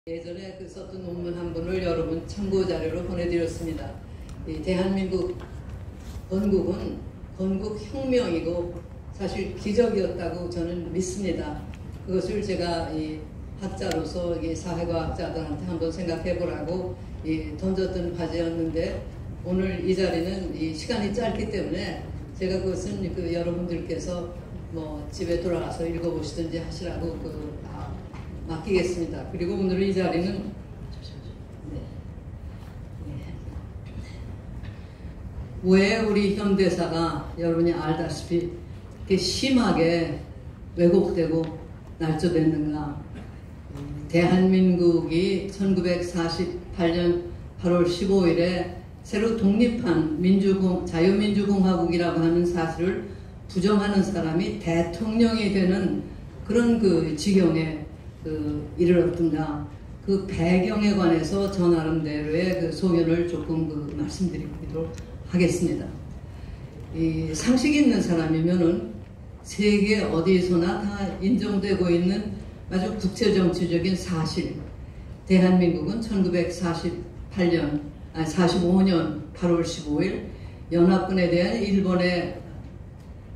예전에 썼던 논문 한 권을 여러분 참고 자료로 보내드렸습니다. 이 대한민국 건국은 건국혁명이고 사실 기적이었다고 저는 믿습니다. 그것을 제가 이 학자로서 이 사회과학자들한테 한번 생각해 보라고 던졌던 과제였는데, 오늘 이 자리는 이 시간이 짧기 때문에 제가 그것은 여러분들께서 뭐 집에 돌아가서 읽어보시든지 하시라고 맡기겠습니다. 그리고 오늘 이 자리는 왜 우리 현대사가 여러분이 알다시피 이렇게 심하게 왜곡되고 날조됐는가. 대한민국이 1948년 8월 15일에 새로 독립한 자유민주공화국이라고 하는 사실을 부정하는 사람이 대통령이 되는 그런 지경에 이르렀던가, 그 배경에 관해서 저 나름대로의 소견을 조금 말씀드리도록 하겠습니다. 이 상식 있는 사람이면은 세계 어디서나 다 인정되고 있는 아주 국제정치적인 사실, 대한민국은 1945년 8월 15일 연합군에 대한 일본의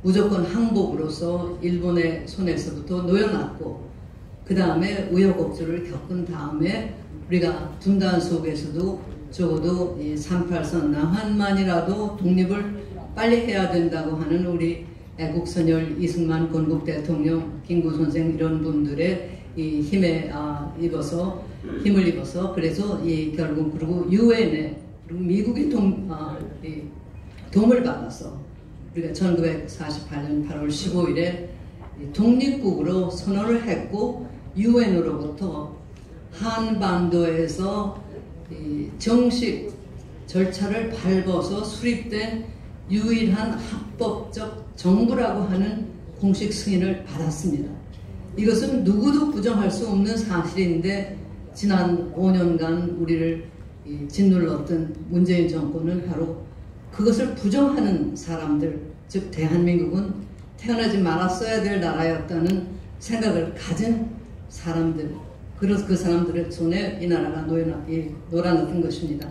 무조건 항복으로서 일본의 손에서부터 놓여놨고, 그 다음에 우여곡절을 겪은 다음에 우리가 분단 속에서도 적어도 이 38선 남한만이라도 독립을 빨리 해야 된다고 하는 우리 애국선열 이승만 건국 대통령, 김구 선생 이런 분들의 이 힘을 입어서 그래서 결국 그리고 유엔에 그리고 미국의 도움을 받아서 우리가 1948년 8월 15일에 독립국으로 선언을 했고, 유엔으로부터 한반도에서 정식 절차를 밟아서 수립된 유일한 합법적 정부라고 하는 공식 승인을 받았습니다. 이것은 누구도 부정할 수 없는 사실인데, 지난 5년간 우리를 짓눌렀던 문재인 정권은 바로 그것을 부정하는 사람들, 즉 대한민국은 태어나지 말았어야 될 나라였다는 생각을 가진 사람들, 그래서 그 사람들의 손에 이 나라가 놀아났던 것입니다.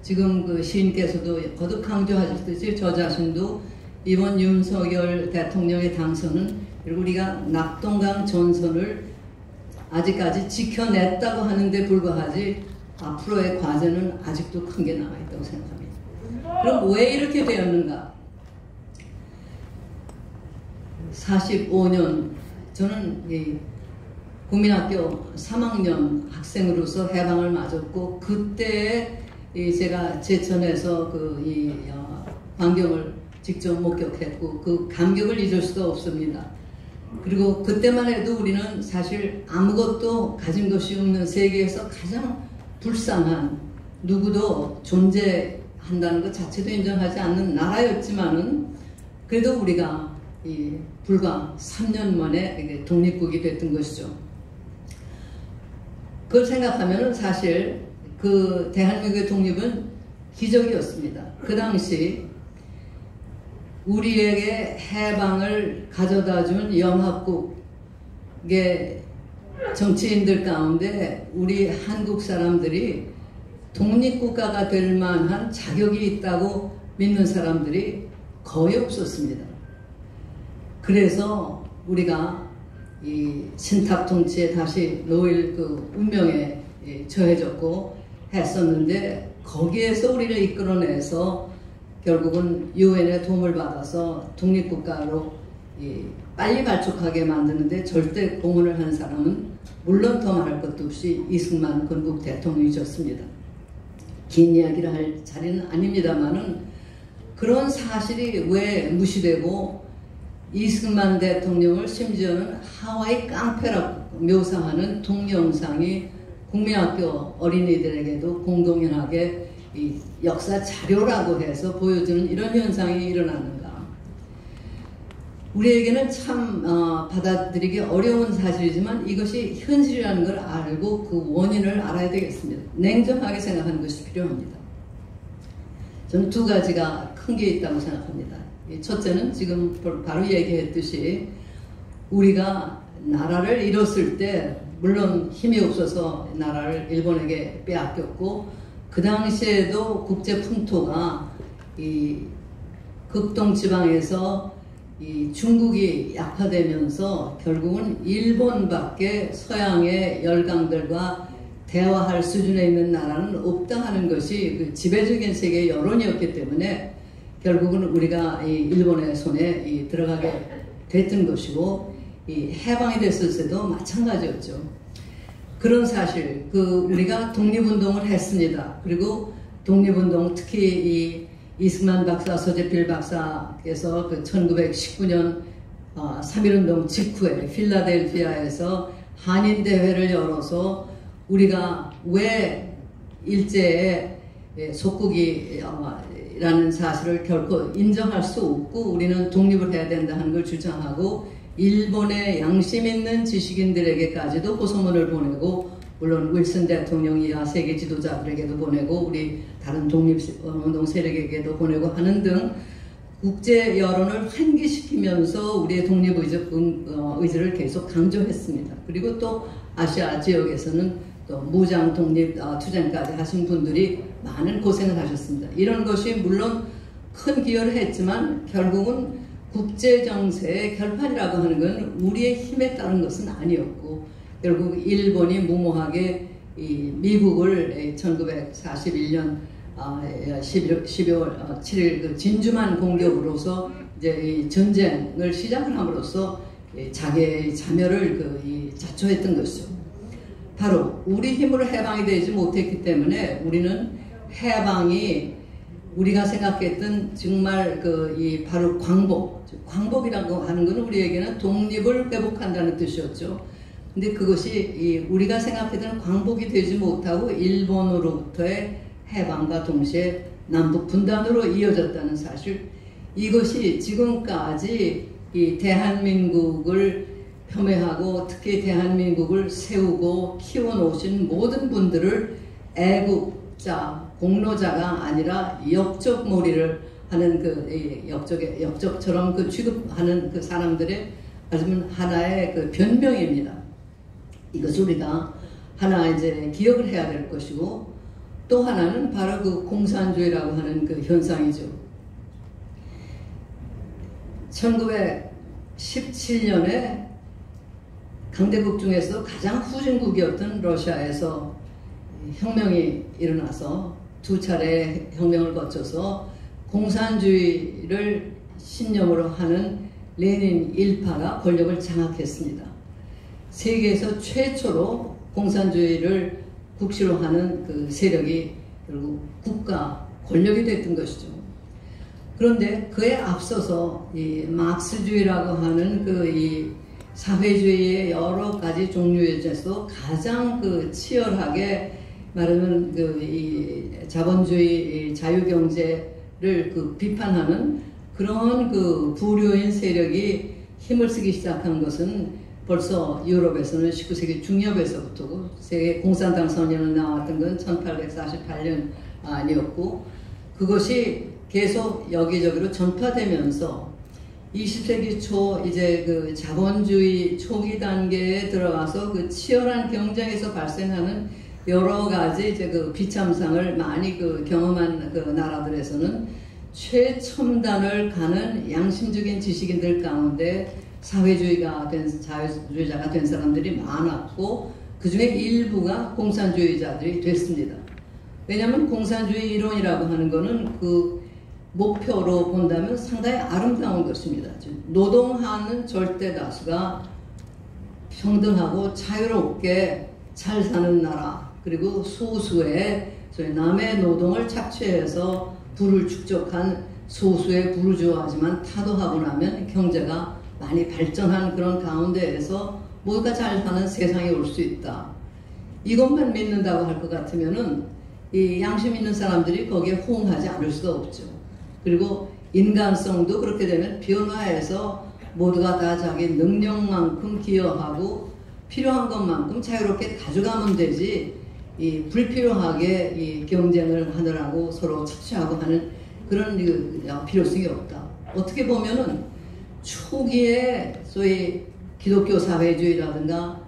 지금 시인께서도 거듭 강조하셨듯이 저 자신도 이번 윤석열 대통령의 당선은, 그리고 우리가 낙동강 전선을 아직까지 지켜냈다고 하는데 불과하지 앞으로의 과제는 아직도 큰 게 남아있다고 생각합니다. 그럼 왜 이렇게 되었는가? 45년 저는 국민학교 3학년 학생으로서 해방을 맞았고, 그때 제가 제천에서 광경을 직접 목격했고 그 감격을 잊을 수가 없습니다. 그리고 그때만 해도 우리는 사실 아무것도 가진 것이 없는 세계에서 가장 불쌍한, 누구도 존재한다는 것 자체도 인정하지 않는 나라였지만은, 그래도 우리가 불과 3년 만에 독립국이 됐던 것이죠. 그걸 생각하면은 사실 그 대한민국의 독립은 기적이었습니다. 그 당시 우리에게 해방을 가져다 준 연합국의 정치인들 가운데 우리 한국 사람들이 독립국가가 될 만한 자격이 있다고 믿는 사람들이 거의 없었습니다. 그래서 우리가 이 신탁 통치에 다시 놓일 운명에 처해졌고 했었는데, 거기에서 우리를 이끌어내서 결국은 유엔의 도움을 받아서 독립국가로 빨리 발족하게 만드는데 절대 공헌을 한 사람은 물론 더 말할 것도 없이 이승만 건국 대통령이셨습니다. 긴 이야기를 할 자리는 아닙니다만은, 그런 사실이 왜 무시되고 이승만 대통령을 심지어는 하와이 깡패라고 묘사하는 동영상이 국민학교 어린이들에게도 공공연하게 역사 자료라고 해서 보여주는 이런 현상이 일어났는가. 우리에게는 참 받아들이기 어려운 사실이지만 이것이 현실이라는 걸 알고 그 원인을 알아야 되겠습니다. 냉정하게 생각하는 것이 필요합니다. 저는 두 가지가 큰 게 있다고 생각합니다. 첫째는 지금 바로 얘기했듯이 우리가 나라를 잃었을 때 물론 힘이 없어서 나라를 일본에게 빼앗겼고, 그 당시에도 국제 풍토가 이 극동 지방에서 이 중국이 약화되면서 결국은 일본밖에 서양의 열강들과 대화할 수준에 있는 나라는 없다 하는 것이 그 지배적인 세계의 여론이었기 때문에 결국은 우리가 이 일본의 손에 들어가게 됐던 것이고, 이 해방이 됐을 때도 마찬가지였죠. 그런 사실, 우리가 독립운동을 했습니다. 그리고 독립운동, 특히 이 이승만 박사, 서재필 박사께서 그 1919년 3.1운동 직후에 필라델피아에서 한인대회를 열어서 우리가 왜 일제에 속국이라는 사실을 결코 인정할 수 없고 우리는 독립을 해야 된다 하는 걸 주장하고, 일본의 양심 있는 지식인들에게까지도 호소문을 보내고, 물론 윌슨 대통령이야 세계 지도자들에게도 보내고 우리 다른 독립운동 세력에게도 보내고 하는 등 국제 여론을 환기시키면서 우리의 독립의지를 계속 강조했습니다. 그리고 또 아시아 지역에서는 또 무장 독립 투쟁까지 하신 분들이 많은 고생을 하셨습니다. 이런 것이 물론 큰 기여를 했지만 결국은 국제 정세의 결판이라고 하는 건 우리의 힘에 따른 것은 아니었고, 결국 일본이 무모하게 이 미국을 1941년 12월 7일 그 진주만 공격으로서 이제 이 전쟁을 시작을 함으로써 자기의 자멸을 자초했던 것이죠. 바로 우리 힘으로 해방이 되지 못했기 때문에 우리는 해방이 우리가 생각했던 정말 바로 광복이라고 하는 것은 우리에게는 독립을 회복한다는 뜻이었죠. 근데 그것이 우리가 생각했던 광복이 되지 못하고 일본으로부터의 해방과 동시에 남북 분단으로 이어졌다는 사실, 이것이 지금까지 이 대한민국을 폄훼하고 특히 대한민국을 세우고 키워놓으신 모든 분들을 애국자, 공로자가 아니라 역적몰이를 하는 역적처럼 취급하는 그 사람들의 아주 하나의 변명입니다. 이것을 우리가 하나 이제 기억을 해야 될 것이고, 또 하나는 바로 공산주의라고 하는 현상이죠. 1917년에 강대국 중에서 가장 후진국이었던 러시아에서 혁명이 일어나서 두 차례 혁명을 거쳐서 공산주의를 신념으로 하는 레닌 일파가 권력을 장악했습니다. 세계에서 최초로 공산주의를 국시로 하는 세력이 결국 국가 권력이 됐던 것이죠. 그런데 그에 앞서서 이 막스주의라고 하는 이 사회주의의 여러 가지 종류에서 가장 치열하게 말하면 이 자본주의 자유경제를 비판하는 그런 부류인 세력이 힘을 쓰기 시작한 것은 벌써 유럽에서는 19세기 중엽에서부터고, 세계 공산당 선언이 나왔던 건 1848년 아니었고, 그것이 계속 여기저기로 전파되면서 20세기 초 이제 자본주의 초기 단계에 들어가서 치열한 경쟁에서 발생하는 여러 가지 이제 비참상을 많이 경험한 나라들에서는 최첨단을 가는 양심적인 지식인들 가운데 사회주의자가 된 사람들이 많았고, 그 중에 일부가 공산주의자들이 됐습니다. 왜냐하면 공산주의 이론이라고 하는 것은 목표로 본다면 상당히 아름다운 것입니다. 노동하는 절대 다수가 평등하고 자유롭게 잘 사는 나라, 그리고 소수의 남의 노동을 착취해서 부를 축적한 소수의 부르주아지만 타도하고 나면 경제가 많이 발전한 그런 가운데에서 모두가 잘 사는 세상이 올 수 있다. 이것만 믿는다고 할 것 같으면은 이 양심 있는 사람들이 거기에 호응하지 않을 수가 없죠. 그리고 인간성도 그렇게 되면 변화해서 모두가 다 자기 능력만큼 기여하고 필요한 것만큼 자유롭게 가져가면 되지, 불필요하게 경쟁을 하느라고 서로 착취하고 하는 그런 필요성이 없다. 어떻게 보면은 초기에 소위 기독교 사회주의라든가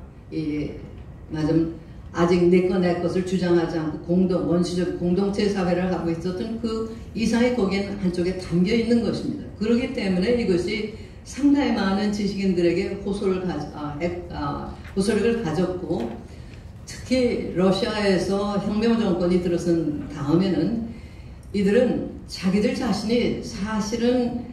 맞으면 아직 내 것을 주장하지 않고 원시적 공동체 사회를 하고 있었던 그 이상이 거기에는 한쪽에 담겨 있는 것입니다. 그렇기 때문에 이것이 상당히 많은 지식인들에게 호소력을 가졌고, 특히 러시아에서 혁명 정권이 들어선 다음에는 이들은 자기들 자신이 사실은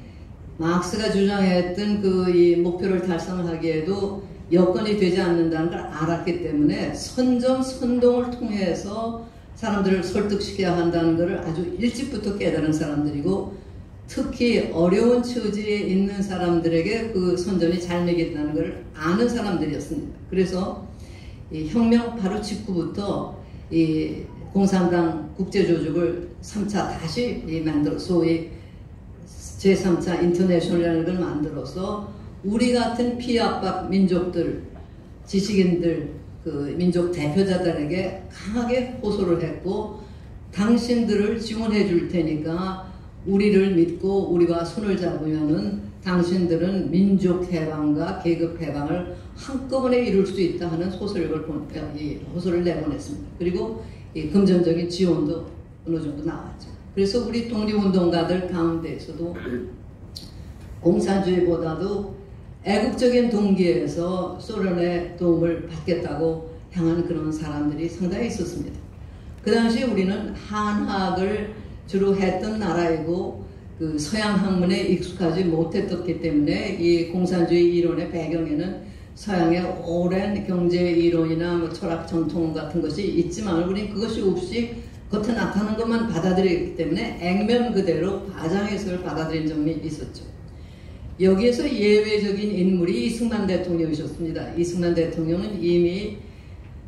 막스가 주장했던 이 목표를 달성하기에도 여건이 되지 않는다는 걸 알았기 때문에 선동을 통해서 사람들을 설득시켜야 한다는 것을 아주 일찍부터 깨달은 사람들이고, 특히 어려운 처지에 있는 사람들에게 그 선전이 잘 먹힌다는 것을 아는 사람들이었습니다. 그래서 이 혁명 바로 직후부터 이 공산당 국제조직을 3차 다시 만들어 소위 제3차 인터내셔널이라는 걸 만들어서 우리 같은 피압박 민족들, 지식인들, 그 민족 대표자들에게 강하게 호소를 했고, 당신들을 지원해 줄 테니까 우리를 믿고 우리와 손을 잡으면은 당신들은 민족 해방과 계급 해방을 한꺼번에 이룰 수 있다 하는 호소를 내보냈습니다. 그리고 이 금전적인 지원도 어느 정도 나왔죠. 그래서 우리 독립운동가들 가운데에서도 공산주의보다도 애국적인 동기에서 소련의 도움을 받겠다고 향한 그런 사람들이 상당히 있었습니다. 그 당시 우리는 한학을 주로 했던 나라이고 그 서양 학문에 익숙하지 못했기 때문에 이 공산주의 이론의 배경에는 서양의 오랜 경제 이론이나 뭐 철학 전통 같은 것이 있지만 우리는 그것이 없이 겉에 나타나는 것만 받아들였기 때문에 액면 그대로 과장해석을 받아들인 점이 있었죠. 여기에서 예외적인 인물이 이승만 대통령이셨습니다. 이승만 대통령은 이미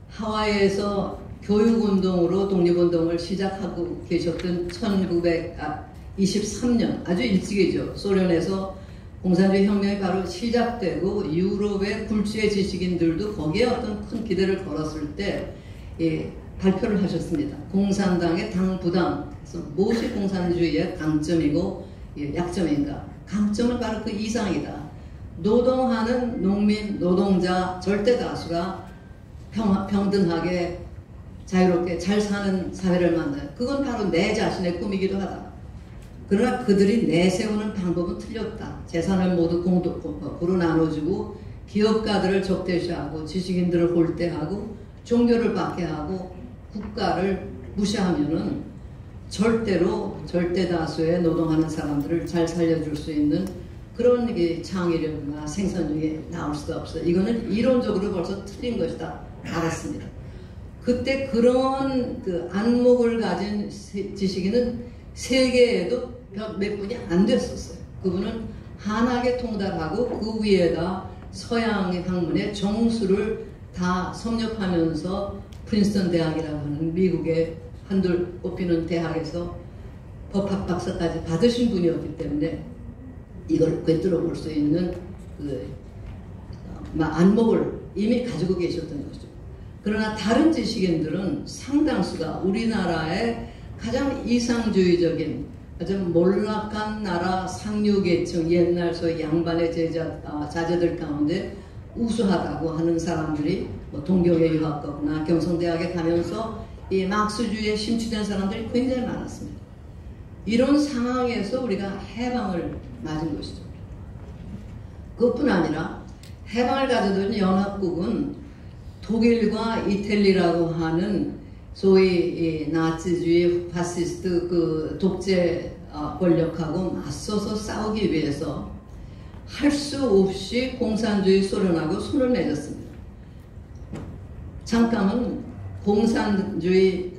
하와이에서 교육운동으로 독립운동을 시작하고 계셨던 1923년, 아주 일찍이죠. 소련에서 공산주의 혁명이 바로 시작되고 유럽의 굴지의 지식인들도 거기에 어떤 큰 기대를 걸었을 때 발표를 하셨습니다. 공산당의 당부당, 그래서 무엇이 공산주의의 강점이고 약점인가? 강점은 바로 그 이상이다. 노동하는 농민, 노동자 절대 다수가 평등하게 자유롭게 잘 사는 사회를 만나요. 그건 바로 내 자신의 꿈이기도 하다. 그러나 그들이 내세우는 방법은 틀렸다. 재산을 모두 고루 나눠주고 기업가들을 적대시하고 지식인들을 홀대하고 종교를 박해하고 국가를 무시하면은 절대로 절대 다수의 노동하는 사람들을 잘 살려줄 수 있는 그런 창의력이나 생산력이 나올 수가 없어요. 이거는 이론적으로 벌써 틀린 것이다. 알았습니다. 그때 그런 그 안목을 가진 지식인은 세계에도 몇 분이 안 됐었어요. 그분은 한학에 통달하고 그 위에다 서양의 학문의 정수를 다 섭렵하면서 프린스턴 대학이라고 하는 미국의 한둘 뽑히는 대학에서 법학 박사까지 받으신 분이었기 때문에 이걸 꿰뚫어 볼 수 있는 그 안목을 이미 가지고 계셨던 거죠. 그러나 다른 지식인들은 상당수가 우리나라의 가장 이상주의적인 아주 몰락한 나라 상류계층, 옛날 소위 양반의 자제들 가운데 우수하다고 하는 사람들이 뭐 동경에 유학 가거나 경성대학에 가면서 이 막스주의에 심취된 사람들이 굉장히 많았습니다. 이런 상황에서 우리가 해방을 맞은 것이죠. 그것뿐 아니라 해방을 가져던 연합국은 독일과 이탈리아라고 하는 소위 나치주의 파시스트 그 독재 권력하고 맞서서 싸우기 위해서 할 수 없이 공산주의 소련하고 손을 맺었습니다. 잠깐은 공산주의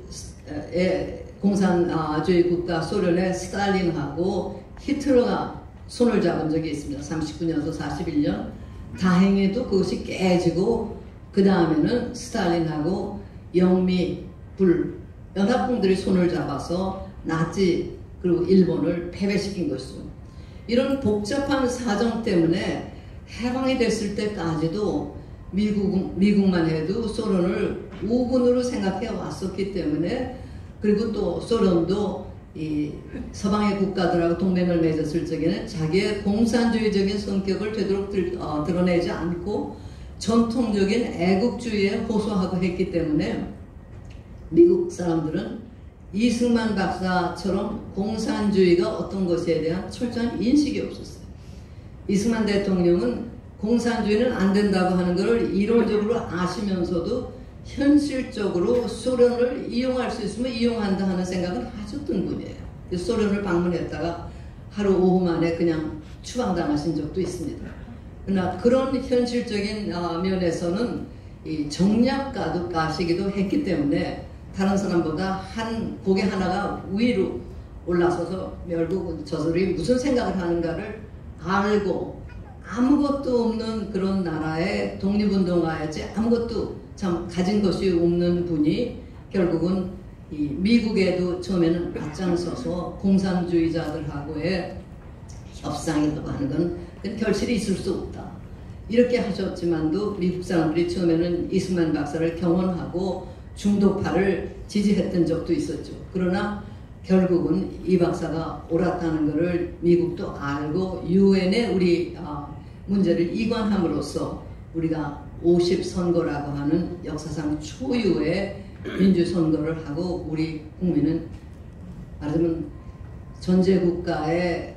국가 소련의 스탈린하고 히틀러가 손을 잡은 적이 있습니다. 39년에서 41년. 다행히도 그것이 깨지고 그 다음에는 스탈린하고 영미, 연합군들이 손을 잡아서 나치 그리고 일본을 패배시킨 것이죠. 이런 복잡한 사정 때문에 해방이 됐을 때까지도 미국만 해도 소련을 우군으로 생각해 왔었기 때문에, 그리고 또 소련도 이 서방의 국가들하고 동맹을 맺었을 적에는 자기의 공산주의적인 성격을 되도록 드러내지 않고 전통적인 애국주의에 호소하고 했기 때문에 미국 사람들은 이승만 박사처럼 공산주의가 어떤 것에 대한 철저한 인식이 없었어요. 이승만 대통령은 공산주의는 안 된다고 하는 것을 이론적으로 아시면서도 현실적으로 소련을 이용할 수 있으면 이용한다 하는 생각을 하셨던 분이에요. 소련을 방문했다가 하루 오후 만에 그냥 추방당하신 적도 있습니다. 그러나 그런 현실적인 면에서는 이 정략가시기도 했기 때문에 다른 사람보다 한 고개 하나가 위로 올라서서 결국 저들이 무슨 생각을 하는가를 알고 아무것도 없는 그런 나라의 독립운동가였지 아무것도 참 가진 것이 없는 분이 결국은 이 미국에도 처음에는 앞장서서 공산주의자들하고의 협상이라고 하는 건 결실이 있을 수 없다. 이렇게 하셨지만도 미국 사람들이 처음에는 이승만 박사를 경원하고 중도파를 지지했던 적도 있었죠. 그러나 결국은 이 박사가 옳았다는 것을 미국도 알고 유엔에 우리 문제를 이관함으로써 우리가 50선거라고 하는 역사상 초유의 민주선거를 하고 우리 국민은 말하자면 전제국가의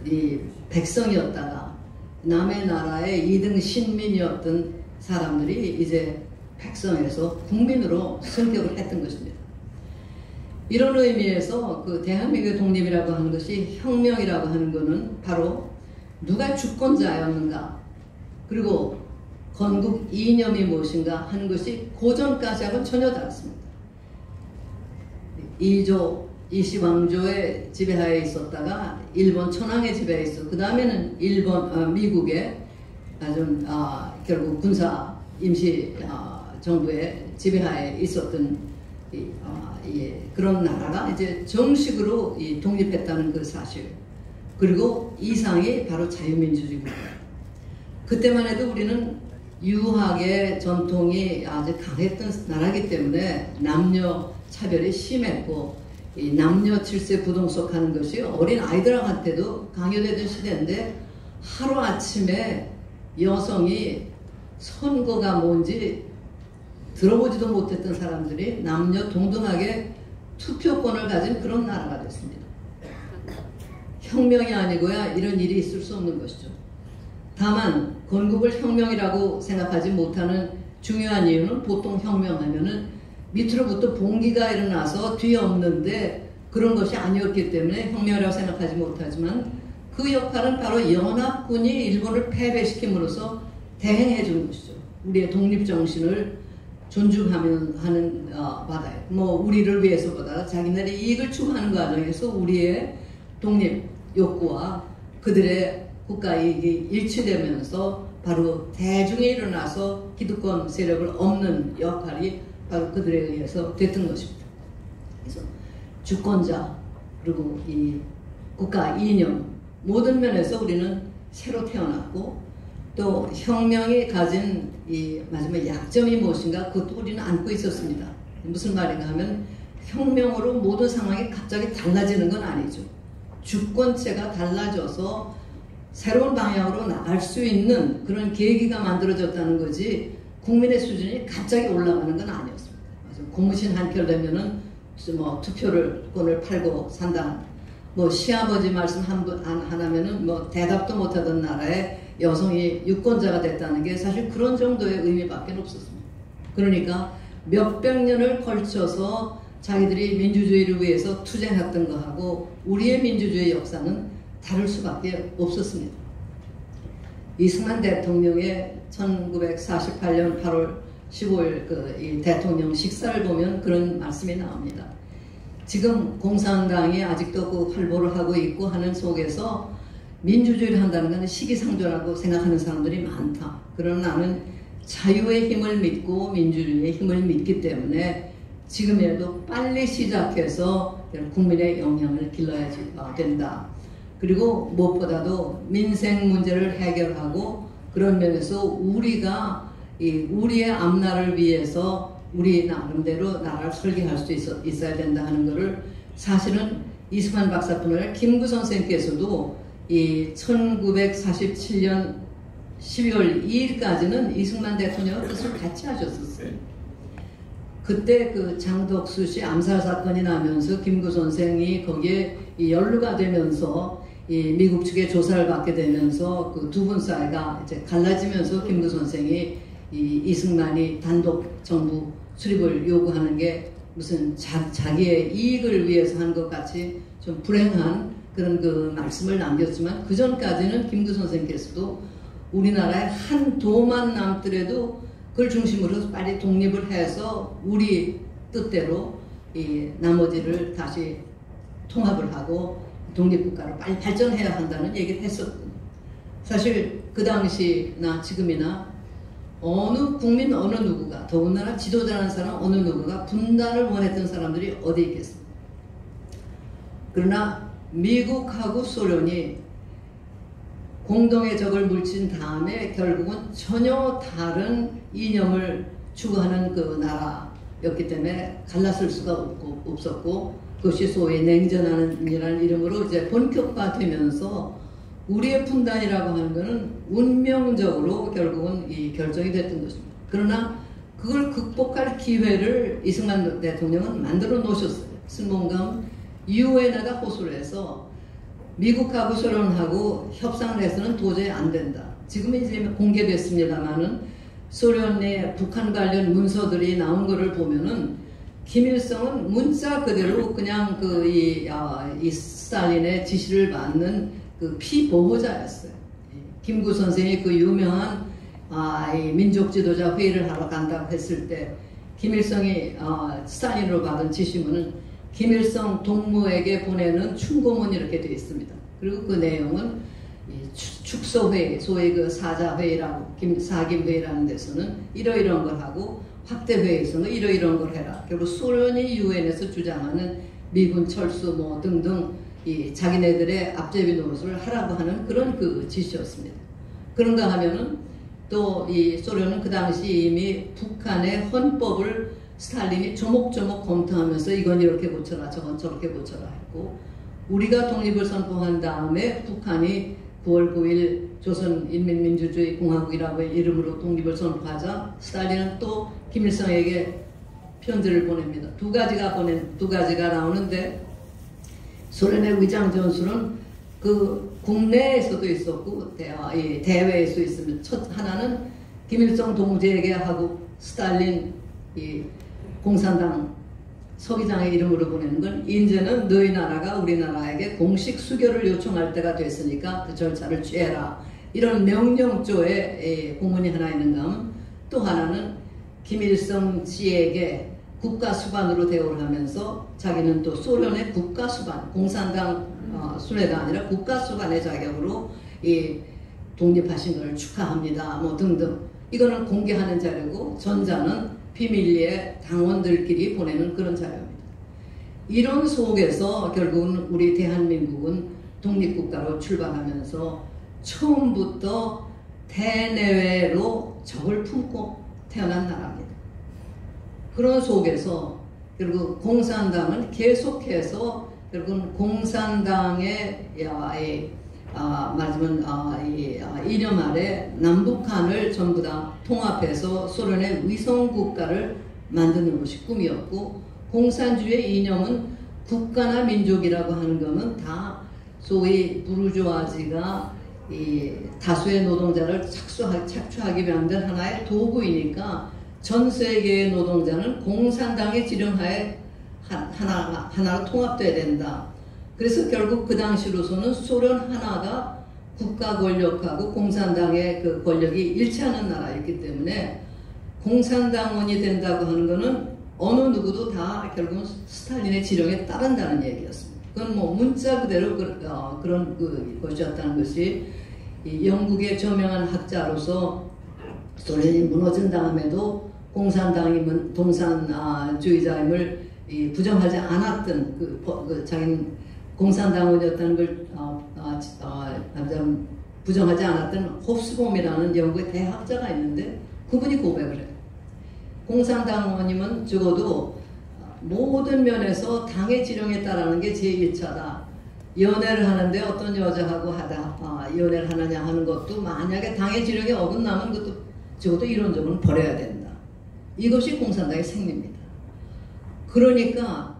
이 백성이었다가 남의 나라의 2등 신민이었던 사람들이 이제 백성에서 국민으로 승격을 했던 것입니다. 이런 의미에서 그 대한민국의 독립이라고 하는 것이 혁명이라고 하는 것은 바로 누가 주권자였는가 그리고 건국 이념이 무엇인가 하는 것이 고전까지하고는 전혀 다릅니다. 이조 이시왕조의 지배하에 있었다가 일본 천황의 지배하에 있었고 그 다음에는 미국의 결국 군사 임시 정부의 지배하에 있었던 그런 나라가 이제 정식으로 독립했다는 그 사실 그리고 이상이 바로 자유민주주의입니다. 그때만 해도 우리는 유학의 전통이 아주 강했던 나라이기 때문에 남녀 차별이 심했고 이 남녀 질서 부동석하는 것이 어린 아이들한테도 강요되던 시대인데 하루아침에 여성이 선거가 뭔지 들어보지도 못했던 사람들이 남녀 동등하게 투표권을 가진 그런 나라가 됐습니다. 혁명이 아니고야 이런 일이 있을 수 없는 것이죠. 다만 건국을 혁명이라고 생각하지 못하는 중요한 이유는 보통 혁명하면은 밑으로부터 봉기가 일어나서 뒤에 없는데 그런 것이 아니었기 때문에 혁명이라고 생각하지 못하지만 그 역할은 바로 연합군이 일본을 패배시킴으로써 대행해 준 것이죠. 우리의 독립정신을 존중하는 바다에 우리를 위해서보다 자기네들의 이익을 추구하는 과정에서 우리의 독립 욕구와 그들의 국가 이익이 일치되면서 바로 대중이 일어나서 기득권 세력을 엎는 역할이 바로 그들에 의해서 됐던 것입니다. 그래서 주권자 그리고 이 국가 이념 모든 면에서 우리는 새로 태어났고 또 혁명이 가진 이 마지막 약점이 무엇인가 그것도 우리는 안고 있었습니다. 무슨 말인가 하면 혁명으로 모든 상황이 갑자기 달라지는 건 아니죠. 주권체가 달라져서 새로운 방향으로 나갈 수 있는 그런 계기가 만들어졌다는 거지 국민의 수준이 갑자기 올라가는 건 아니었습니다. 고무신 한켤 되면은 투표권을 팔고 산다. 시아버지 말씀 하나면은 대답도 못하던 나라에 여성이 유권자가 됐다는 게 사실 그런 정도의 의미밖에 없었습니다. 그러니까 몇백 년을 걸쳐서 자기들이 민주주의를 위해서 투쟁했던 거하고 우리의 민주주의 역사는 다를 수밖에 없었습니다. 이승만 대통령의 1948년 8월 15일 이 대통령 식사를 보면 그런 말씀이 나옵니다. 지금 공산당이 아직도 그 활보를 하고 있고 하는 속에서 민주주의를 한다는 것은 시기상조라고 생각하는 사람들이 많다. 그러나 나는 자유의 힘을 믿고 민주주의의 힘을 믿기 때문에 지금이라도 빨리 시작해서 국민의 영향을 길러야 된다. 그리고 무엇보다도 민생 문제를 해결하고 그런 면에서 우리가 우리의 앞날을 위해서 우리 나름대로 나라를 설계할 수 있어야 된다 하는 것을 사실은 이승만 박사뿐 아니라 김구 선생께서도 이 1947년 12월 2일까지는 이승만 대통령과 뜻을 같이 하셨었어요. 그때 그 장덕수 씨 암살 사건이 나면서 김구 선생이 거기에 연루가 되면서 이 미국 측의 조사를 받게 되면서 그 두 분 사이가 이제 갈라지면서 김구 선생이 이 이승만이 단독 정부 수립을 요구하는 게 무슨 자기의 이익을 위해서 한 것 같이 좀 불행한 그런 그 말씀을 남겼지만, 그 전까지는 김구 선생께서도 우리나라에 한 도만 남더라도 그걸 중심으로 빨리 독립을 해서 우리 뜻대로 이 나머지를 다시 통합을 하고 독립국가로 빨리 발전해야 한다는 얘기를 했었거든요. 사실 그 당시나 지금이나 어느 국민 어느 누구가, 더군다나 지도자라는 사람 어느 누구가 분단을 원했던 사람들이 어디 있겠습니까? 그러나 미국하고 소련이 공동의 적을 물친 다음에 결국은 전혀 다른 이념을 추구하는 그 나라였기 때문에 갈랐을 수가 없었고, 그것이 소위 냉전이라는 이름으로 이제 본격화되면서 우리의 분단이라고 하는 것은 운명적으로 결국은 이 결정이 됐던 것입니다. 그러나 그걸 극복할 기회를 이승만 대통령은 만들어 놓으셨어요. 슬몬강 유엔에다 호소를 해서 미국하고 소련하고 협상을 해서는 도저히 안 된다. 지금 이제 공개됐습니다만은 소련의 북한 관련 문서들이 나온 것을 보면은 김일성은 문자 그대로 그냥 이 스탈린의 지시를 받는 그 피보호자였어요. 김구 선생이 그 유명한 이 민족 지도자 회의를 하러 간다고 했을 때 김일성이 스탈린으로 받은 지시문은 김일성 동무에게 보내는 충고문 이렇게 되어 있습니다. 그리고 그 내용은 축소회의, 소위 그 사자회의라고, 사김회의라는 데서는 이러이러한 걸 하고, 확대회의에서는 이러이러한 걸 해라. 결국 소련이 유엔에서 주장하는 미군 철수 뭐 등등 이 자기네들의 앞제비 노릇을 하라고 하는 그런 그 지시였습니다. 그런가 하면은 또 이 소련은 그 당시 이미 북한의 헌법을 스탈린이 조목조목 검토하면서 이건 이렇게 고쳐라, 저건 저렇게 고쳐라 했고, 우리가 독립을 선포한 다음에 북한이 9월 9일 조선인민민주주의 공화국이라고 이름으로 독립을 선포하자 스탈린은 또 김일성에게 편지를 보냅니다. 두 가지가 나오는데, 소련의 위장전술은 그 국내에서도 있었고 대외에서 있습니다. 하나는 김일성 동지에게 하고 스탈린 공산당 서기장의 이름으로 보내는 건, 이제는 너희 나라가 우리나라에게 공식 수교를 요청할 때가 됐으니까 그 절차를 취해라, 이런 명령조의 공문이 하나 있는가 하면, 또 하나는 김일성 씨에게 국가수반으로 대우를 하면서 자기는 또 소련의 국가수반, 공산당 순회가 아니라 국가수반의 자격으로 독립하신 것을 축하합니다 뭐 등등. 이거는 공개하는 자료고, 전자는 비밀리에 당원들끼리 보내는 그런 자료입니다. 이런 속에서 결국은 우리 대한민국은 독립국가로 출발하면서 처음부터 대내외로 적을 품고 태어난 나라입니다. 그런 속에서 결국 공산당은 계속해서 결국은 공산당의 말하자면 이념 아래 남북한을 전부 다 통합해서 소련의 위성국가를 만드는 것이 꿈이었고, 공산주의 이념은 국가나 민족이라고 하는 것은 다 소위 부르주아지가 다수의 노동자를 착취하기 위한 하나의 도구이니까 전 세계의 노동자는 공산당의 지령하에 하나로 통합돼야 된다. 그래서 결국 그 당시로서는 소련 하나가 국가 권력하고 공산당의 그 권력이 일치하는 나라였기 때문에 공산당원이 된다고 하는 것은 어느 누구도 다 결국은 스탈린의 지령에 따른다는 얘기였습니다. 그건 뭐 문자 그대로 그런 것이었다는 것이 영국의 저명한 학자로서 소련이 무너진 다음에도 공산당임은 동산주의자임을 부정하지 않았던 자기는 공산당원이었다는 걸 부정하지 않았던 홉스봄이라는 영국의 대학자가 있는데, 그분이 고백을 해요. 공산당원이면 적어도 모든 면에서 당의 지령에 따르는 게 제1차다. 연애를 하는데 어떤 여자하고 연애를 하느냐 하는 것도 만약에 당의 지령에 어긋나면 그것도 적어도 이론적으로는 버려야 된다. 이것이 공산당의 생리입니다. 그러니까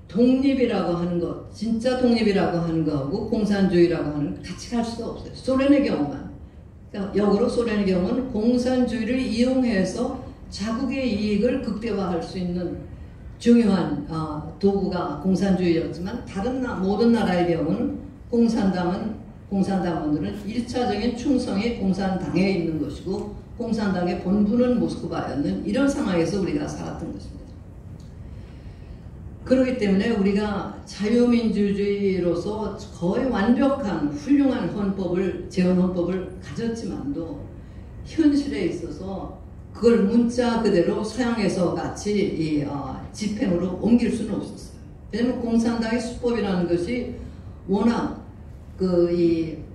독립이라고 하는 것, 진짜 독립이라고 하는 거하고 공산주의라고 하는 것 같이 갈 수가 없어요. 소련의 경우만. 그러니까 역으로 소련의 경우는 공산주의를 이용해서 자국의 이익을 극대화할 수 있는 중요한 도구가 공산주의였지만 다른 모든 나라의 경우는 공산당원들은 1차적인 충성이 공산당에 있는 것이고 공산당의 본부는 모스크바였는 이런 상황에서 우리가 살았던 것입니다. 그렇기 때문에 우리가 자유민주주의로서 거의 완벽한 훌륭한 재헌헌법을 가졌지만도 현실에 있어서 그걸 문자 그대로 서양에서 같이 집행으로 옮길 수는 없었어요. 왜냐하면 공산당의 수법이라는 것이 워낙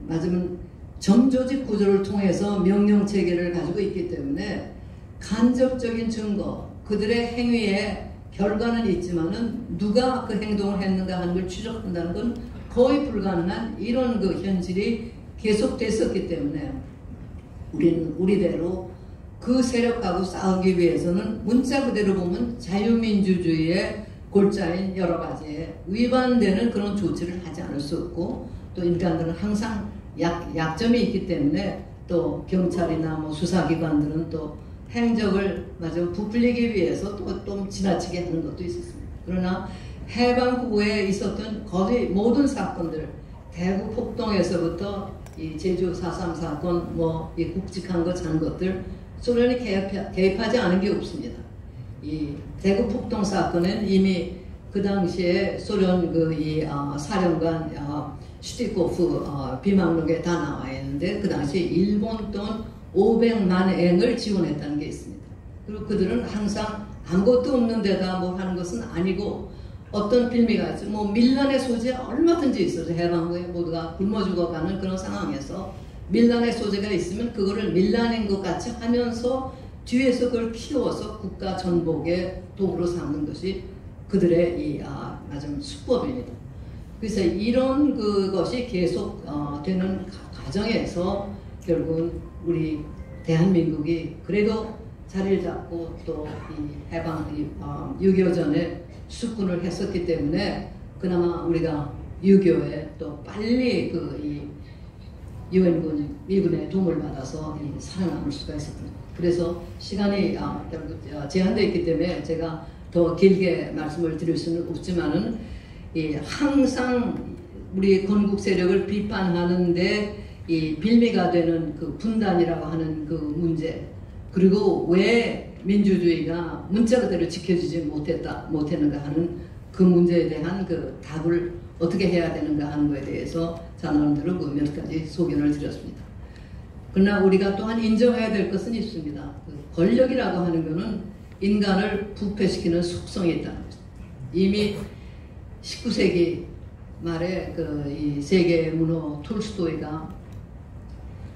맞으면 정조직 구조를 통해서 명령 체계를 가지고 있기 때문에 간접적인 증거, 그들의 행위에 결과는 있지만은 누가 그 행동을 했는가 하는 걸 추적한다는 건 거의 불가능한 이런 그 현실이 계속됐었기 때문에 우리는 우리대로 그 세력하고 싸우기 위해서는 문자 그대로 보면 자유민주주의의 골자인 여러 가지에 위반되는 그런 조치를 하지 않을 수 없고 또 인간들은 항상 약점이 있기 때문에 또 경찰이나 뭐 수사기관들은 또 행적을 부풀리기 위해서 또 지나치게 하는 것도 있었습니다. 그러나 해방 후에 있었던 거의 모든 사건들, 대구 폭동에서부터 이 제주 4.3 사건, 이 굵직한 것, 잔 것들 소련이 개입하지 않은 게 없습니다. 이 대구 폭동 사건은 이미 그 당시에 소련 사령관 슈티코프 비망록에 다 나와 있는데 그 당시에 일본 돈 500만 엔을 지원했다는 게 있습니다. 그리고 그들은 항상 아무것도 없는 데다 하는 것은 아니고 어떤 빌미가 있죠. 밀란의 소지가 얼마든지 있어요. 해방 후에 모두가 굶어 죽어가는 그런 상황에서 밀란의 소재가 있으면 그거를 밀란인 것 같이 하면서 뒤에서 그걸 키워서 국가 전복의 도구로 삼는 것이 그들의 수법입니다. 그래서 이런 그것이 계속 되는 과정에서 결국은 우리 대한민국이 그래도 자리를 잡고 또 이 해방 6.25 전에 수군을 했었기 때문에 그나마 우리가 6.25에 또 빨리 유엔군 미군의 도움을 받아서 살아남을 수가 있었습니다. 그래서 시간이 제한되어 있기 때문에 제가 더 길게 말씀을 드릴 수는 없지만은 항상 우리 건국 세력을 비판하는데 이 빌미가 되는 그 분단이라고 하는 그 문제, 그리고 왜 민주주의가 문자 그대로 지켜지지 못했는가 하는 그 문제에 대한 그 답을 어떻게 해야 되는가 하는 것에 대해서 나름대로 몇 가지 소견을 드렸습니다. 그러나 우리가 또한 인정해야 될 것은 있습니다. 권력이라고 하는 것은 인간을 부패시키는 속성이 있다는 것입니다. 이미 19세기 말에 이 세계 문호 톨스토이가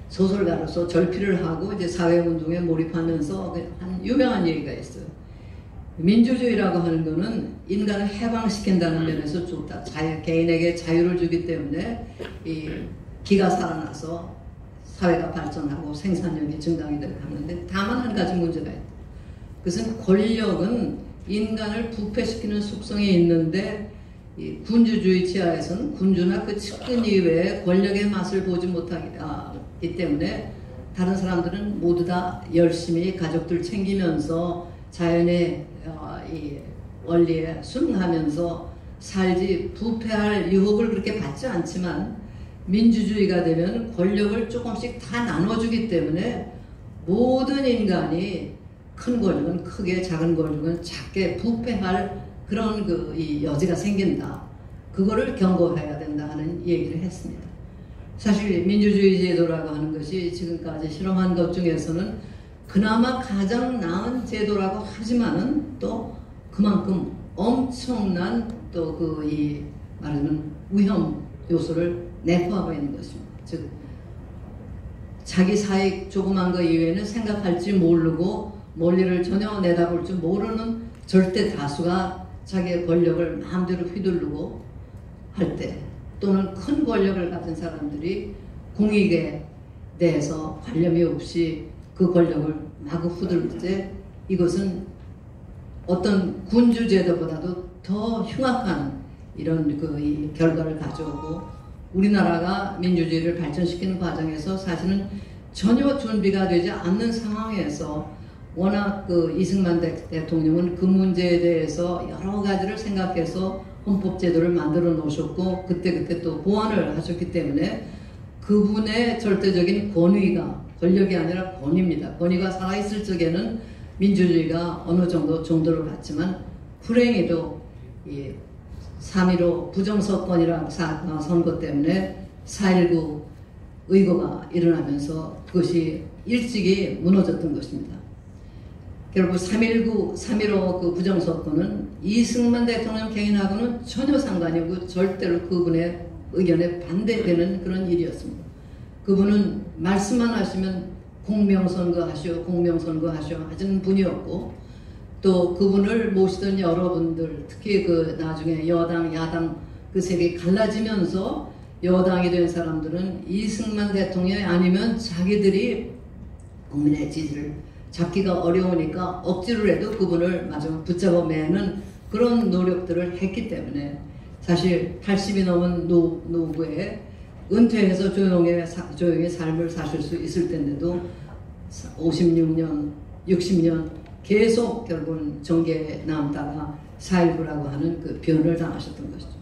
소설가로서 절필을 하고 이제 사회운동에 몰입하면서 한 유명한 얘기가 있어요. 민주주의라고 하는 것은 인간을 해방시킨다는 면에서 좋다. 개인에게 자유를 주기 때문에 이 기가 살아나서 사회가 발전하고 생산력이 증강이 되고 하는데 다만 한 가지 문제가 있다. 그것은 권력은 인간을 부패시키는 속성이 있는데 이 군주주의 치하에서는 군주나 그 측근 이외에 권력의 맛을 보지 못하기 때문에 다른 사람들은 모두 다 열심히 가족들 챙기면서 자연의 이 원리에 순응하면서 살지 부패할 유혹을 그렇게 받지 않지만 민주주의가 되면 권력을 조금씩 다 나눠주기 때문에 모든 인간이 큰 권력은 크게 작은 권력은 작게 부패할 그런 이 여지가 생긴다. 그거를 경고해야 된다 하는 얘기를 했습니다. 사실 민주주의 제도라고 하는 것이 지금까지 실험한 것 중에서는 그나마 가장 나은 제도라고 하지만은 또 그만큼 엄청난 또 말하자면 위험 요소를 내포하고 있는 것입니다. 즉 자기 사익 조그만 거 이외에는 생각할 줄 모르고 멀리를 전혀 내다볼 줄 모르는 절대 다수가 자기의 권력을 마음대로 휘두르고 할 때, 또는 큰 권력을 가진 사람들이 공익에 대해서 관념이 없이 그 권력을 마구 후들 때 이것은 어떤 군주제도보다도 더 흉악한 이런 이 결과를 가져오고 우리나라가 민주주의를 발전시키는 과정에서 사실은 전혀 준비가 되지 않는 상황에서 워낙 이승만 대통령은 그 문제에 대해서 여러 가지를 생각해서 헌법제도를 만들어 놓으셨고 그때 또 보완을 하셨기 때문에 그분의 절대적인 권력이 아니라 권위입니다. 권위가 살아있을 적에는 민주주의가 어느 정도 정도를 갖지만 불행히도 3.15 부정선거이라는 선거 때문에 4.19 의거가 일어나면서 그것이 일찍이 무너졌던 것입니다. 결국 3.15 그 부정선거는 이승만 대통령 개인하고는 전혀 상관이 없고 절대로 그분의 의견에 반대되는 그런 일이었습니다. 그분은 말씀만 하시면 공명선거 하시오 하시는 분이었고 또 그분을 모시던 여러분들 특히 나중에 여당 야당 그 색이 갈라지면서 여당이 된 사람들은 이승만 대통령이 아니면 자기들이 국민의 지지를 잡기가 어려우니까 억지로라도 그분을 마저 붙잡아 매는 그런 노력들을 했기 때문에 사실 80이 넘은 노부에 은퇴해서 조용히 삶을 사실 수 있을 텐데도 56년, 60년 계속 결국은 정계에 남다가 4.19라고 하는 그 변을 당하셨던 것이죠.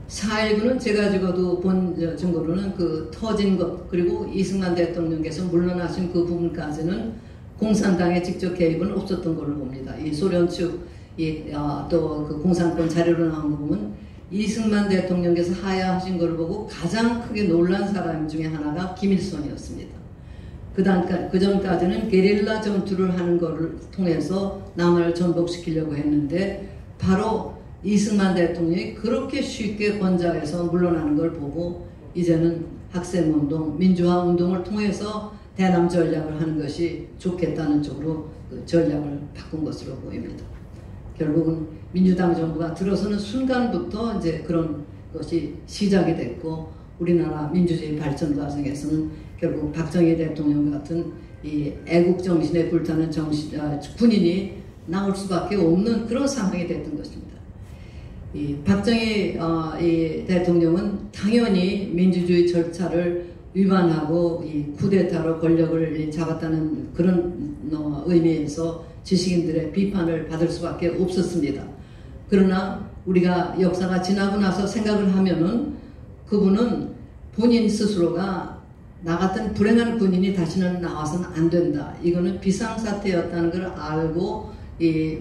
4.19는 제가 적어도 본 증거로는 그 터진 것 그리고 이승만 대통령께서 물러나신 그 부분까지는 공산당의 직접 개입은 없었던 걸로 봅니다. 이 소련 측 또 그 공산권 자료로 나온 거 보면 이승만 대통령께서 하야하신 걸 보고 가장 크게 놀란 사람 중에 하나가 김일성이었습니다. 그 전까지는 게릴라 전투를 하는 것을 통해서 남한을 전복시키려고 했는데 바로 이승만 대통령이 그렇게 쉽게 권좌에서 물러나는 걸 보고 이제는 학생운동, 민주화운동을 통해서 대남 전략을 하는 것이 좋겠다는 쪽으로 그 전략을 바꾼 것으로 보입니다. 결국은 민주당 정부가 들어서는 순간부터 이제 그런 것이 시작이 됐고 우리나라 민주주의 발전 과정에서는 결국 박정희 대통령 같은 이 애국 정신에 불타는 군인이 나올 수밖에 없는 그런 상황이 됐던 것입니다. 이 박정희 이 대통령은 당연히 민주주의 절차를 위반하고 이 쿠데타로 권력을 잡았다는 그런 의미에서 지식인들의 비판을 받을 수밖에 없었습니다. 그러나 우리가 역사가 지나고 나서 생각을 하면은 그분은 본인 스스로가 나 같은 불행한 군인이 다시는 나와서는 안 된다. 이거는 비상사태였다는 걸 알고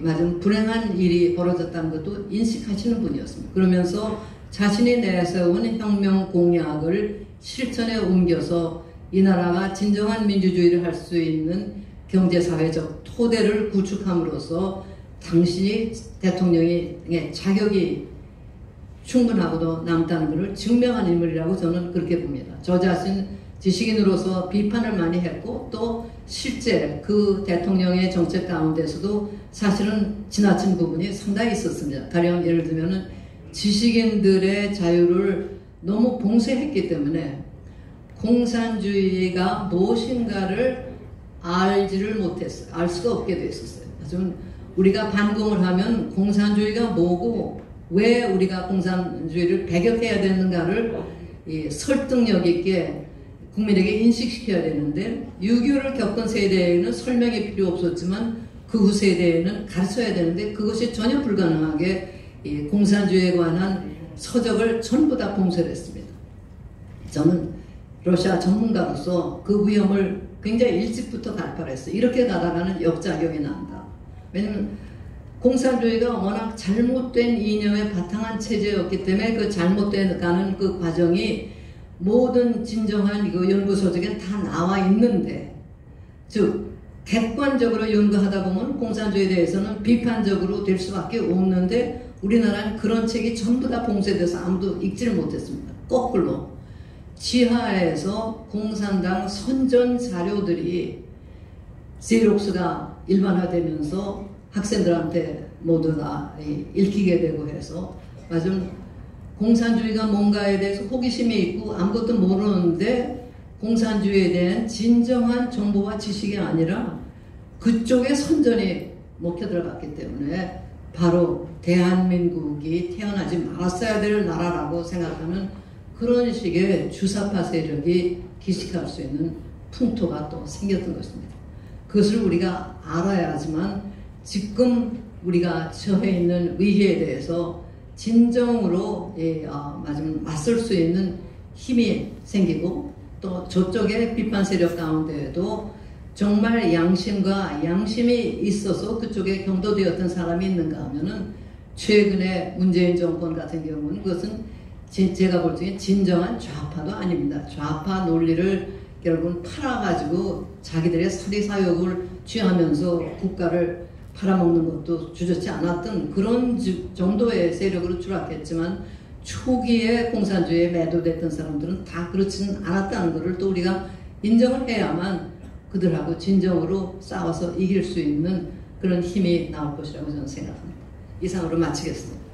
맞은 불행한 일이 벌어졌다는 것도 인식하시는 분이었습니다. 그러면서 자신이 내세운 혁명 공약을 실천에 옮겨서 이 나라가 진정한 민주주의를 할 수 있는 경제사회적 토대를 구축함으로써 당신이 대통령의 자격이 충분하고도 남다는 것을 증명한 인물이라고 저는 그렇게 봅니다. 저 자신 지식인으로서 비판을 많이 했고 또 실제 그 대통령의 정책 가운데서도 사실은 지나친 부분이 상당히 있었습니다. 가령 예를 들면은 지식인들의 자유를 너무 봉쇄했기 때문에 공산주의가 무엇인가를 알지를 못했어요. 알 수가 없게 됐었어요. 좀 우리가 반공을 하면 공산주의가 뭐고 왜 우리가 공산주의를 배격해야 되는가를 설득력 있게 국민에게 인식시켜야 되는데 6.25를 겪은 세대에는 설명이 필요 없었지만 그 후 세대에는 가르쳐야 되는데 그것이 전혀 불가능하게 공산주의에 관한 서적을 전부 다 봉쇄를 했습니다. 저는 러시아 전문가로서 그 위험을 굉장히 일찍부터 갈파했어요. 이렇게 가다가는 역작용이 난다. 왜냐면 공산주의가 워낙 잘못된 이념에 바탕한 체제였기 때문에 그 잘못된 가는 그 과정이 모든 진정한 그 연구서적에 다 나와 있는데 즉 객관적으로 연구하다 보면 공산주의에 대해서는 비판적으로 될 수밖에 없는데 우리나라는 그런 책이 전부 다 봉쇄돼서 아무도 읽지를 못했습니다. 거꾸로 지하에서 공산당 선전 자료들이 제록스가 일반화되면서 학생들한테 모두 다 읽히게 되고 해서 맞은 공산주의가 뭔가에 대해서 호기심이 있고 아무것도 모르는데 공산주의에 대한 진정한 정보와 지식이 아니라 그쪽에 선전이 먹혀 들어갔기 때문에 바로 대한민국이 태어나지 말았어야 될 나라라고 생각하는 그런 식의 주사파 세력이 기식할 수 있는 풍토가 또 생겼던 것입니다. 그것을 우리가 알아야지만 지금 우리가 처해 있는 위기에 대해서 진정으로 맞설 수 있는 힘이 생기고 또 저쪽의 비판 세력 가운데에도 정말 양심이 있어서 그쪽에 경도되었던 사람이 있는가 하면은 최근에 문재인 정권 같은 경우는 그것은 제가 볼 적에 진정한 좌파도 아닙니다. 좌파 논리를 결국은 팔아가지고 자기들의 사리사욕을 취하면서 국가를 팔아먹는 것도 주저치 않았던 그런 정도의 세력으로 추락했지만 초기에 공산주의에 매도됐던 사람들은 다 그렇지는 않았다는 것을 또 우리가 인정을 해야만 그들하고 진정으로 싸워서 이길 수 있는 그런 힘이 나올 것이라고 저는 생각합니다. 이상으로 마치겠습니다.